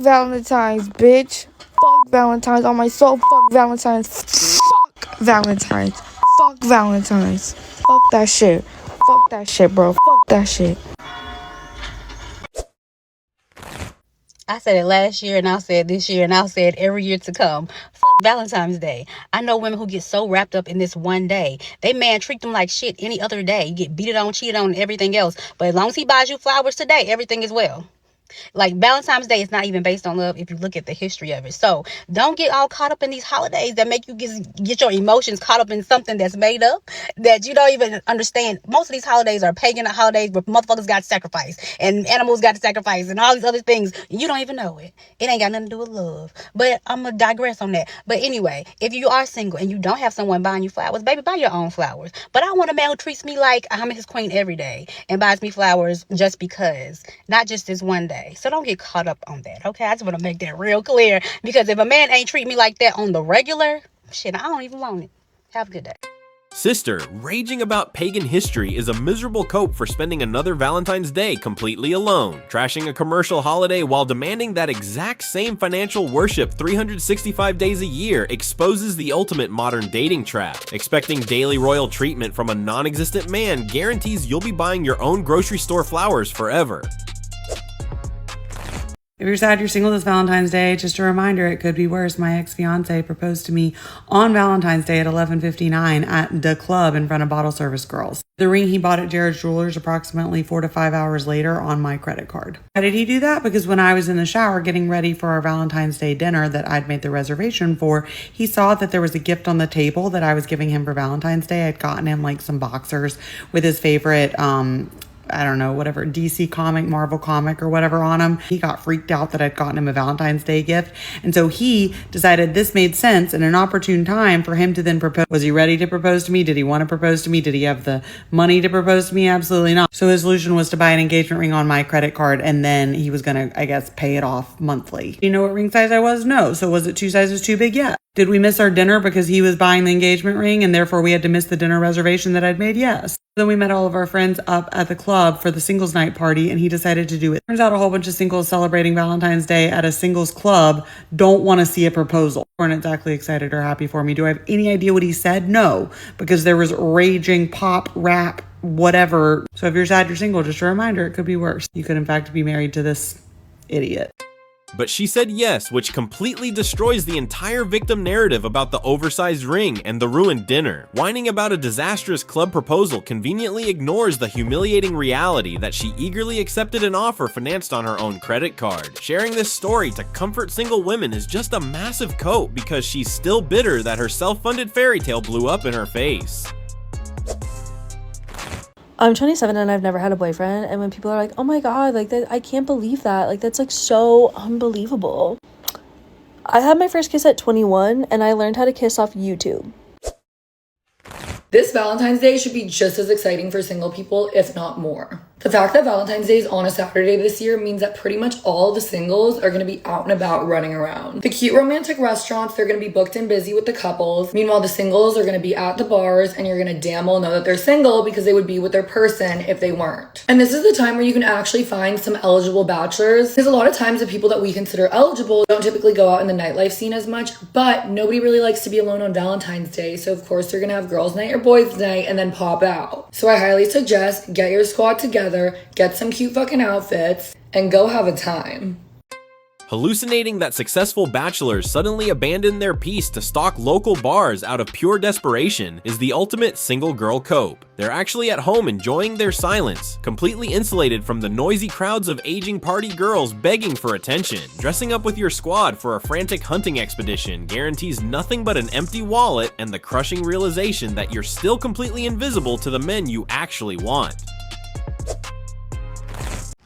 Valentine's, bitch. Fuck Valentine's on my soul. Fuck Valentine's. Fuck Valentine's. Fuck Valentine's. Fuck that shit. Fuck that shit, bro. Fuck that shit. I said it last year, and I'll say it this year, and I'll say it every year to come. Fuck Valentine's Day. I know women who get so wrapped up in this one day. They man treat them like shit any other day. You get beaten on, cheated on, and everything else. But as long as he buys you flowers today, everything is well. Like, Valentine's Day is not even based on love if you look at the history of it. So don't get all caught up in these holidays that make you get your emotions caught up in something that's made up that you don't even understand. Most of these holidays are pagan holidays where motherfuckers got to sacrifice and animals got to sacrifice and all these other things. You don't even know it. It ain't got nothing to do with love. But I'm going to digress on that. But anyway, if you are single and you don't have someone buying you flowers, baby, buy your own flowers. But I want a man who treats me like I'm his queen every day and buys me flowers just because, not just this one day. So don't get caught up on that, okay? I just want to make that real clear, because if a man ain't treat me like that on the regular, shit, I don't even want it. Have a good day. Sister, raging about pagan history is a miserable cope for spending another Valentine's Day completely alone. Trashing a commercial holiday while demanding that exact same financial worship 365 days a year exposes the ultimate modern dating trap. Expecting daily royal treatment from a non-existent man guarantees you'll be buying your own grocery store flowers forever. If you're sad you're single this Valentine's Day, just a reminder, it could be worse. My ex-fiance proposed to me on Valentine's Day at 11:59 at the club in front of bottle service girls. The ring he bought at Jared's Jewelers approximately 4 to 5 hours later on my credit card. Why did he do that? Because when I was in the shower getting ready for our Valentine's Day dinner that I'd made the reservation for, he saw that there was a gift on the table that I was giving him for Valentine's Day. I'd gotten him like some boxers with his favorite, I don't know, whatever, DC comic, Marvel comic or whatever on him. He got freaked out that I'd gotten him a Valentine's Day gift. And so he decided this made sense and an opportune time for him to then propose. Was he ready to propose to me? Did he want to propose to me? Did he have the money to propose to me? Absolutely not. So his solution was to buy an engagement ring on my credit card, and then he was going to, I guess, pay it off monthly. Do you know what ring size I was? No. So was it 2 sizes too big? Yeah. Did we miss our dinner because he was buying the engagement ring and therefore we had to miss the dinner reservation that I'd made? Yes. Then we met all of our friends up at the club for the singles night party, and he decided to do it. Turns out a whole bunch of singles celebrating Valentine's Day at a singles club don't want to see a proposal. Weren't exactly excited or happy for me. Do I have any idea what he said? No, because there was raging pop, rap, whatever. So if you're sad you're single, just a reminder, it could be worse. You could in fact be married to this idiot. But she said yes, which completely destroys the entire victim narrative about the oversized ring and the ruined dinner. Whining about a disastrous club proposal conveniently ignores the humiliating reality that she eagerly accepted an offer financed on her own credit card. Sharing this story to comfort single women is just a massive cope because she's still bitter that her self-funded fairy tale blew up in her face. I'm 27 and I've never had a boyfriend, and when people are like, oh my god, like that, I can't believe that, like that's like so unbelievable. I had my first kiss at 21 and I learned how to kiss off YouTube. This Valentine's Day should be just as exciting for single people, if not more. The fact that Valentine's Day is on a Saturday this year means that pretty much all the singles are going to be out and about running around. The cute romantic restaurants, they're going to be booked and busy with the couples. Meanwhile, the singles are going to be at the bars, and you're going to damn well know that they're single because they would be with their person if they weren't. And this is the time where you can actually find some eligible bachelors. Because a lot of times the people that we consider eligible don't typically go out in the nightlife scene as much, but nobody really likes to be alone on Valentine's Day. So of course they're going to have girls' night or boys' night and then pop out. So I highly suggest get your squad together, get some cute fucking outfits, and go have a time. Hallucinating that successful bachelors suddenly abandon their peace to stalk local bars out of pure desperation is the ultimate single girl cope. They're actually at home enjoying their silence, completely insulated from the noisy crowds of aging party girls begging for attention. Dressing up with your squad for a frantic hunting expedition guarantees nothing but an empty wallet and the crushing realization that you're still completely invisible to the men you actually want.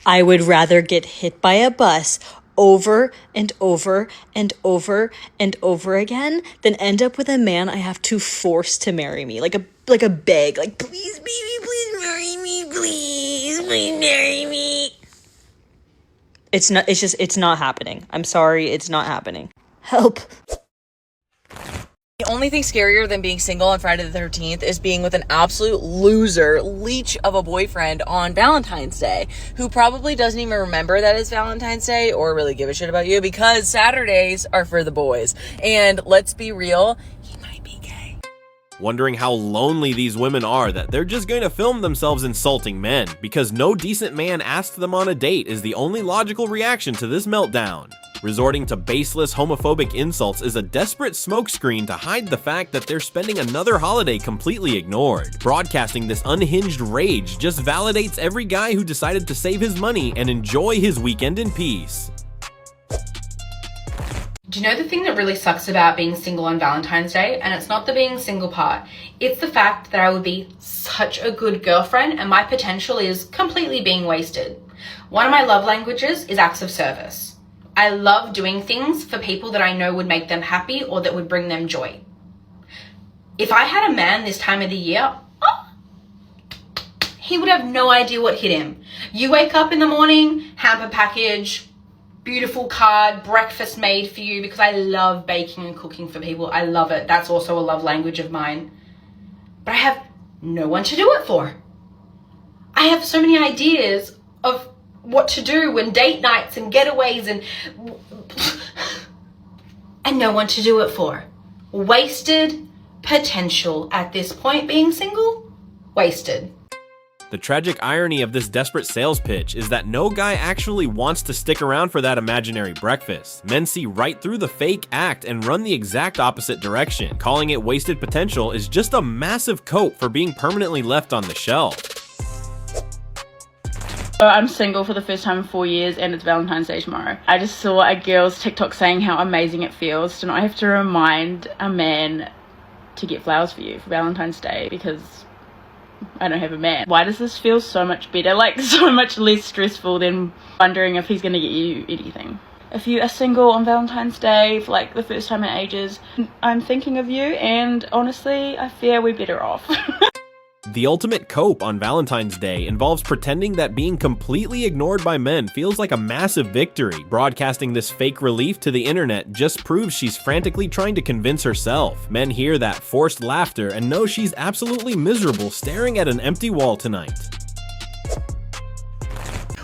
I would rather get hit by a bus over and over and over and over again than end up with a man I have to force to marry me, like a beg, like, please baby, please marry me, please marry me. It's not happening. I'm sorry, it's not happening. Help. The only thing scarier than being single on Friday the 13th is being with an absolute loser, leech of a boyfriend on Valentine's Day, who probably doesn't even remember that it's Valentine's Day or really give a shit about you, because Saturdays are for the boys. And let's be real, he might be gay. Wondering how lonely these women are that they're just going to film themselves insulting men because no decent man asked them on a date is the only logical reaction to this meltdown. Resorting to baseless homophobic insults is a desperate smokescreen to hide the fact that they're spending another holiday completely ignored. Broadcasting this unhinged rage just validates every guy who decided to save his money and enjoy his weekend in peace. Do you know the thing that really sucks about being single on Valentine's Day? And it's not the being single part. It's the fact that I would be such a good girlfriend and my potential is completely being wasted. One of my love languages is acts of service. I love doing things for people that I know would make them happy or that would bring them joy. If I had a man this time of the year, he would have no idea what hit him. You wake up in the morning, hamper package, beautiful card, breakfast made for you, because I love baking and cooking for people. I love it. That's also a love language of mine. But I have no one to do it for. I have so many ideas of what to do and date nights and getaways and no one to do it for. Wasted potential at this point, being single. Wasted. The tragic irony of this desperate sales pitch is that no guy actually wants to stick around for that imaginary breakfast. Men see right through the fake act and run the exact opposite direction. Calling it wasted potential is just a massive cope for being permanently left on the shelf. I'm single for the first time in 4 years and it's Valentine's Day tomorrow. I just saw a girl's TikTok saying how amazing it feels to not have to remind a man to get flowers for you for Valentine's Day because I don't have a man. Why does this feel so much better? Like so much less stressful than wondering if he's gonna get you anything. If you are single on Valentine's Day for like the first time in ages, I'm thinking of you and honestly I fear we're better off. The ultimate cope on Valentine's Day involves pretending that being completely ignored by men feels like a massive victory. Broadcasting this fake relief to the internet just proves she's frantically trying to convince herself. Men hear that forced laughter and know she's absolutely miserable staring at an empty wall tonight.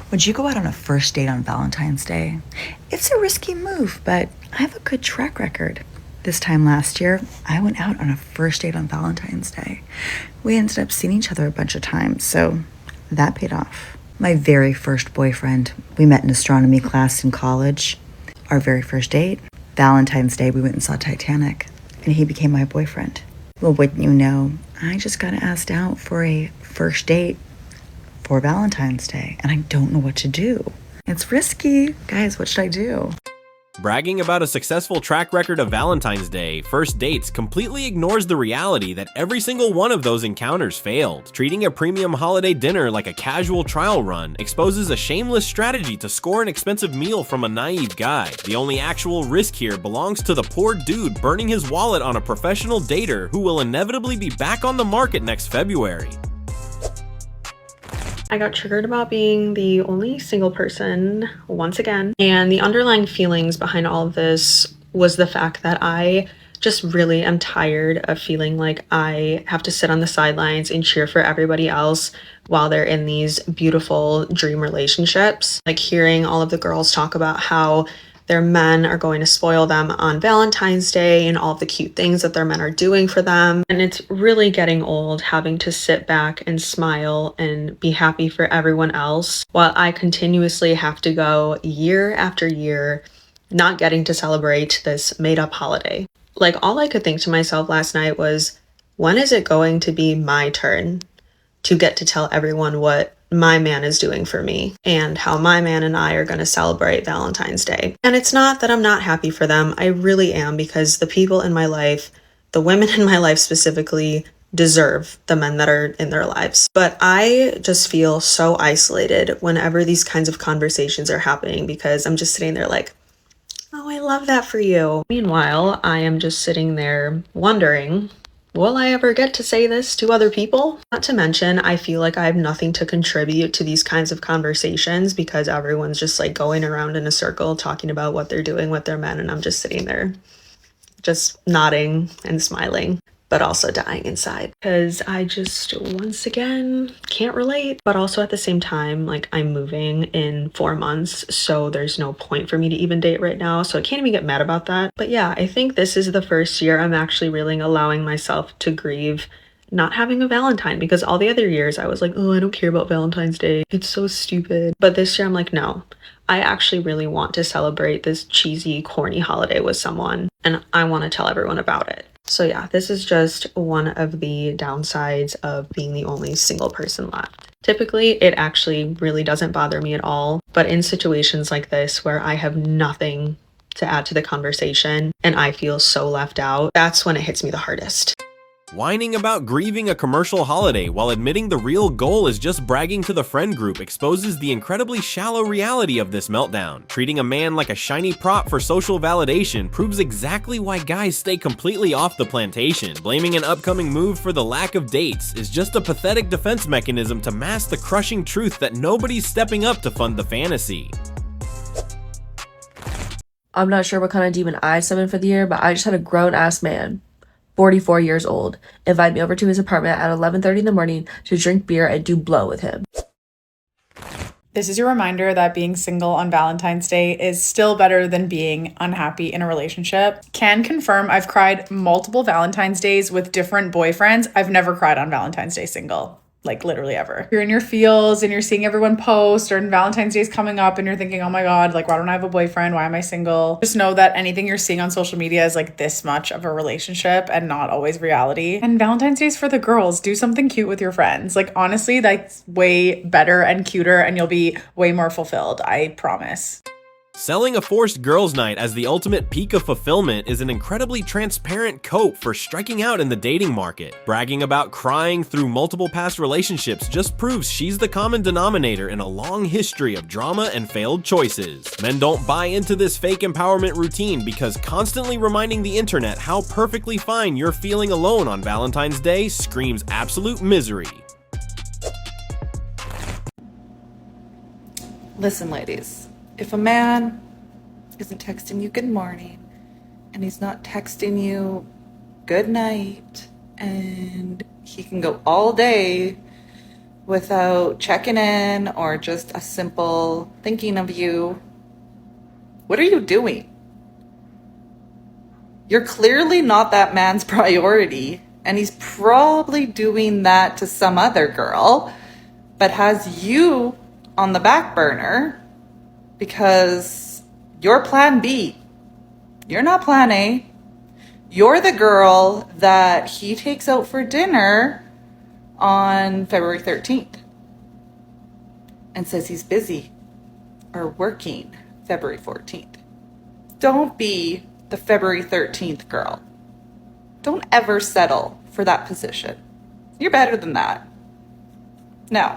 Would you go out on a first date on Valentine's Day? It's a risky move, but I have a good track record. This time last year, I went out on a first date on Valentine's Day. We ended up seeing each other a bunch of times, so that paid off. My very first boyfriend, we met in astronomy class in college. Our very first date, Valentine's Day, we went and saw Titanic, and he became my boyfriend. Well, wouldn't you know, I just got asked out for a first date for Valentine's Day, and I don't know what to do. It's risky. Guys, what should I do? Bragging about a successful track record of Valentine's Day first dates completely ignores the reality that every single one of those encounters failed. Treating a premium holiday dinner like a casual trial run exposes a shameless strategy to score an expensive meal from a naive guy. The only actual risk here belongs to the poor dude burning his wallet on a professional dater who will inevitably be back on the market next February. I got triggered about being the only single person once again. And the underlying feelings behind all of this was the fact that I just really am tired of feeling like I have to sit on the sidelines and cheer for everybody else while they're in these beautiful dream relationships. Like hearing all of the girls talk about how their men are going to spoil them on Valentine's Day and all of the cute things that their men are doing for them. And it's really getting old having to sit back and smile and be happy for everyone else while I continuously have to go year after year not getting to celebrate this made-up holiday. Like all I could think to myself last night was, when is it going to be my turn to get to tell everyone what my man is doing for me and how my man and I are going to celebrate Valentine's Day? And it's not that I'm not happy for them. I really am, because the people in my life, the women in my life specifically, deserve the men that are in their lives. But I just feel so isolated whenever these kinds of conversations are happening, because I'm just sitting there like, oh, I love that for you. Meanwhile, I am just sitting there wondering, will I ever get to say this to other people? Not to mention, I feel like I have nothing to contribute to these kinds of conversations because everyone's just like going around in a circle talking about what they're doing with their men, and I'm just sitting there just nodding and smiling, but also dying inside because I just, once again, can't relate. But also at the same time, like, I'm moving in 4 months, so there's no point for me to even date right now, so I can't even get mad about that. But yeah, I think this is the first year I'm actually really allowing myself to grieve not having a Valentine, because all the other years I was like, oh, I don't care about Valentine's Day, it's so stupid. But this year I'm like, no, I actually really want to celebrate this cheesy, corny holiday with someone, and I want to tell everyone about it. So yeah, this is just one of the downsides of being the only single person left. Typically, it actually really doesn't bother me at all, but in situations like this where I have nothing to add to the conversation and I feel so left out, that's when it hits me the hardest. Whining about grieving a commercial holiday while admitting the real goal is just bragging to the friend group exposes the incredibly shallow reality of this meltdown. Treating a man like a shiny prop for social validation proves exactly why guys stay completely off the plantation. Blaming an upcoming move for the lack of dates is just a pathetic defense mechanism to mask the crushing truth that nobody's stepping up to fund the fantasy. I'm not sure what kind of demon I summoned for the year, but I just had a grown-ass man, 44 years old, invite me over to his apartment at 11:30 in the morning to drink beer and do blow with him. This is your reminder that being single on Valentine's Day is still better than being unhappy in a relationship. Can confirm I've cried multiple Valentine's Days with different boyfriends. I've never cried on Valentine's Day single. Like, literally ever. You're in your feels and you're seeing everyone post, or Valentine's Day is coming up and you're thinking, oh my God, like, why don't I have a boyfriend? Why am I single? Just know that anything you're seeing on social media is like this much of a relationship and not always reality. And Valentine's Day is for the girls. Do something cute with your friends. Like, honestly, that's way better and cuter and you'll be way more fulfilled. I promise. Selling a forced girls' night as the ultimate peak of fulfillment is an incredibly transparent cope for striking out in the dating market. Bragging about crying through multiple past relationships just proves she's the common denominator in a long history of drama and failed choices. Men don't buy into this fake empowerment routine because constantly reminding the internet how perfectly fine you're feeling alone on Valentine's Day screams absolute misery. Listen, ladies. If a man isn't texting you good morning and he's not texting you good night and he can go all day without checking in or just a simple thinking of you, what are you doing? You're clearly not that man's priority, and he's probably doing that to some other girl, but has you on the back burner because you're plan B. You're not plan A. You're the girl that he takes out for dinner on February 13th and says he's busy or working February 14th. Don't be the February 13th girl. Don't ever settle for that position. You're better than that. No.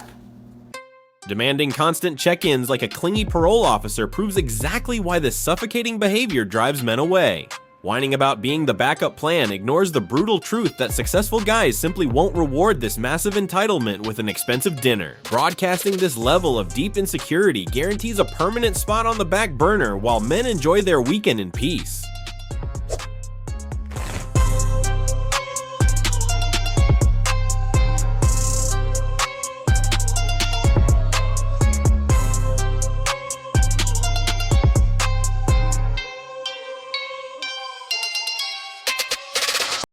Demanding constant check-ins like a clingy parole officer proves exactly why this suffocating behavior drives men away. Whining about being the backup plan ignores the brutal truth that successful guys simply won't reward this massive entitlement with an expensive dinner. Broadcasting this level of deep insecurity guarantees a permanent spot on the back burner while men enjoy their weekend in peace.